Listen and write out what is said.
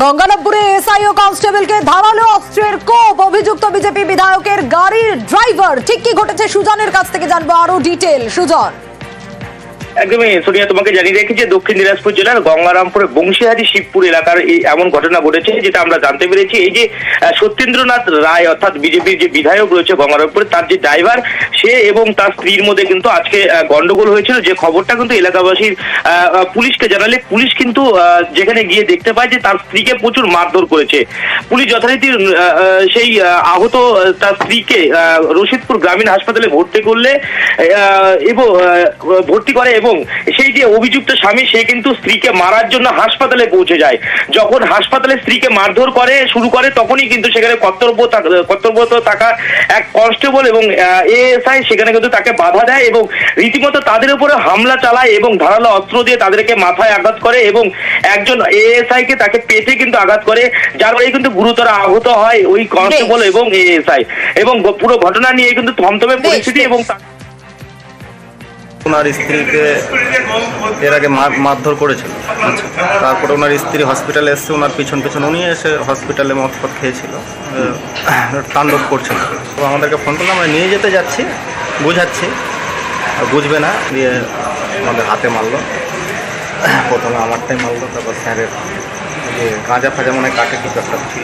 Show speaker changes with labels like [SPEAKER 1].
[SPEAKER 1] গঙ্গারামপুরে SI ও কনস্টেবলকে ধারালো অস্ত্রের কোপ, অভিযুক্ত বিজেপি বিধায়কের গাড়ির ড্রাইভার। ঠিক কি ঘটেছে সুজনের কাছ থেকে জানবো আরো ডিটেল। সুজন,
[SPEAKER 2] একদমই সোনিয়া, তোমাকে জানিয়ে রেখেছি দক্ষিণ দিনাজপুর জেলার গঙ্গারামপুরের বংশীহারি শিবপুর এলাকার এই এমন ঘটনা ঘটেছে, যেটা আমরা জানতে পেরেছি। এই যে সত্যেন্দ্রনাথ রায় অর্থাৎ বিজেপির যে বিধায়ক রয়েছে গঙ্গারামপুরে, তার যে ড্রাইভার সে এবং তার স্ত্রীর মধ্যে কিন্তু আজকে গন্ডগোল হয়েছিল। যে খবরটা কিন্তু এলাকাবাসীর পুলিশকে জানালে পুলিশ কিন্তু যেখানে গিয়ে দেখতে পায় যে তার স্ত্রীকে প্রচুর মারধর করেছে। পুলিশ যথারীতি সেই আহত তার স্ত্রীকে রশিদপুর গ্রামীণ হাসপাতালে ভর্তি করলে ভর্তি করে এবং সেই যে অভিযুক্ত স্বামী সে কিন্তু স্ত্রীকে মারার জন্য হাসপাতালে পৌঁছে যায়। যখন হাসপাতালে স্ত্রীকে মারধর শুরু করে তখনই কিন্তু সেখানে কর্তব্যরত থাকা এক কনস্টেবল এবং এএসআই সেখানে কিন্তু তাকে বাধা দেয় এবং রীতিমতো তাদের উপরে হামলা চালায় এবং ধারালো অস্ত্র দিয়ে তাদেরকে মাথায় আঘাত করে এবং একজন এএসআই কে তাকে পেটে কিন্তু আঘাত করে, যার ফলে কিন্তু গুরুতর আহত হয় ওই কনস্টেবল এবং এএসআই। এবং পুরো ঘটনা নিয়ে কিন্তু থমথমে পরিস্থিতি এবং
[SPEAKER 3] ওনার স্ত্রীকে এর আগে মারধর করেছিল। তারপরে ওনার স্ত্রী হসপিটালে এসছে, ওনার পিছন উনি এসে হসপিটালে মদ খেয়েছিল, তাণ্ডব করছিল। তো আমাদেরকে ফোন করলাম, আমরা নিয়ে যেতে যাচ্ছি, বুঝাচ্ছি, বুঝবে না, দিয়ে আমাদের হাতে মারলো। প্রথমে আমারটাই মারলো, তারপর স্যারের গাঁজা ফাজা মনে কাটে কিছু একটা ছিল,